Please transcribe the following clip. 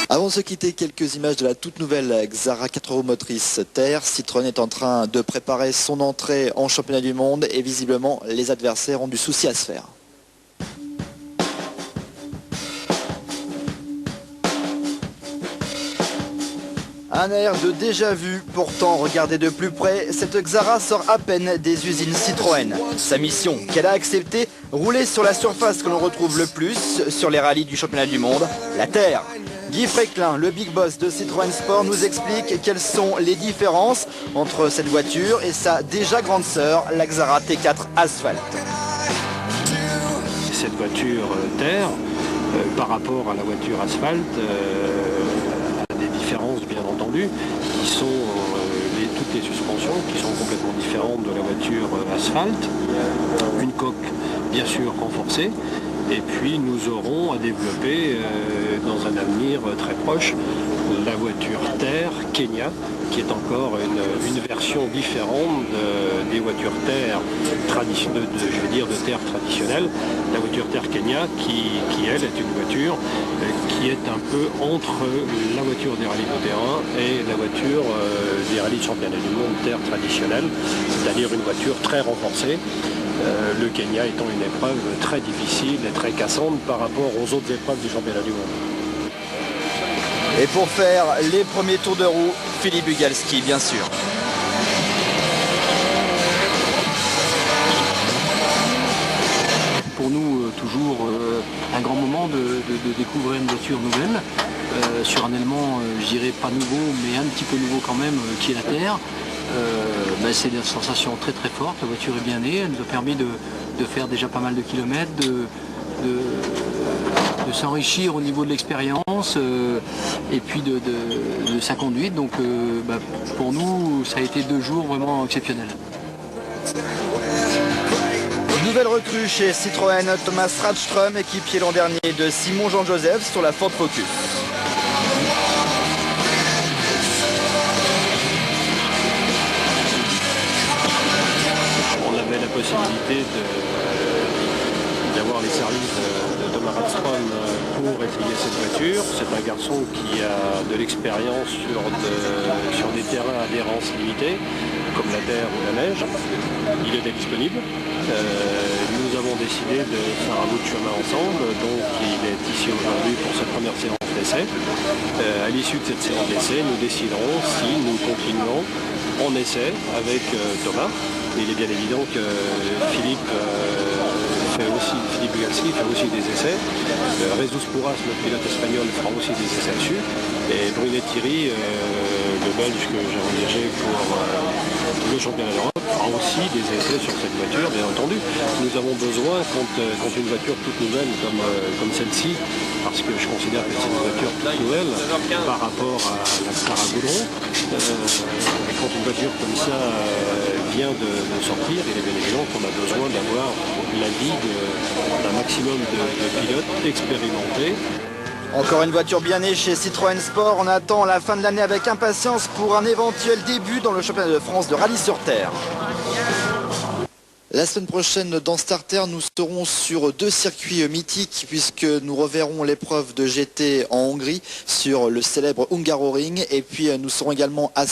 Avant de se quitter, quelques images de la toute nouvelle Xara 4 roues motrices Terre. Citroën est en train de préparer son entrée en championnat du monde et visiblement les adversaires ont du souci à se faire. Un air de déjà-vu, pourtant regardez de plus près, cette Xara sort à peine des usines Citroën. Sa mission, qu'elle a acceptée, rouler sur la surface que l'on retrouve le plus sur les rallyes du championnat du monde, la Terre. Guy Fréquelin, le big boss de Citroën Sport, nous explique quelles sont les différences entre cette voiture et sa déjà grande sœur, la Xara T4 Asphalt. Cette voiture Terre, par rapport à la voiture Asphalt, des différences bien entendu, qui sont toutes les suspensions qui sont complètement différentes de la voiture asphalte, une coque bien sûr renforcée, et puis nous aurons à développer dans un avenir très proche la voiture Terre Kenya, qui est encore une version différente des voitures Terre traditionnelles, de Terre traditionnelle. La voiture Terre Kenya qui elle est une voiture qui est un peu entre la voiture des rallyes de terrain et la voiture des rallyes de championnat du monde Terre traditionnelle, c'est-à-dire une voiture très renforcée. Le Kenya étant une épreuve très difficile et très cassante par rapport aux autres épreuves du championnat du monde. Et pour faire les premiers tours de roue, Philippe Bugalski, bien sûr. Pour nous, toujours un grand moment de découvrir une voiture nouvelle, sur un élément, je dirais pas nouveau, mais un petit peu nouveau quand même, qui est la Terre. C'est des sensations très très fortes, la voiture est bien née, elle nous a permis de faire déjà pas mal de kilomètres, de s'enrichir au niveau de l'expérience et puis de sa conduite. Donc pour nous, ça a été 2 jours vraiment exceptionnels. Nouvelle recrue chez Citroën, Thomas Radström, équipier l'an dernier de Simon Jean-Joseph sur la Ford Focus. On avait la possibilité d'avoir les services de Thomas Radström pour essayer cette voiture. C'est un garçon qui a de l'expérience sur des terrains à adhérence limitée, comme la terre ou la neige. Il était disponible. Nous avons décidé de faire un bout de chemin ensemble, donc il est ici aujourd'hui pour cette première séance d'essai. À l'issue de cette séance d'essai, nous déciderons si nous continuons en essai avec Thomas. Il est bien évident que Philippe Bugalski fait aussi des essais. Jesus Pouras, le pilote espagnol, fera aussi des essais dessus. Et Brunet Thierry, le Belge que j'ai engagé pour le championnat d'Europe, fera aussi des essais sur cette voiture, bien entendu. Nous avons besoin, quand une voiture toute nouvelle comme celle-ci, parce que je considère que c'est une voiture toute nouvelle par rapport à la Xara Goudron, quand une voiture comme ça vient de sortir, il est bien évident qu'on a besoin d'avoir l'avis d'un maximum de pilotes expérimentés. Encore une voiture bien née chez Citroën Sport. On attend la fin de l'année avec impatience pour un éventuel début dans le championnat de France de rallye sur terre. La semaine prochaine dans Starter, nous serons sur 2 circuits mythiques puisque nous reverrons l'épreuve de GT en Hongrie sur le célèbre Hungaroring et puis nous serons également à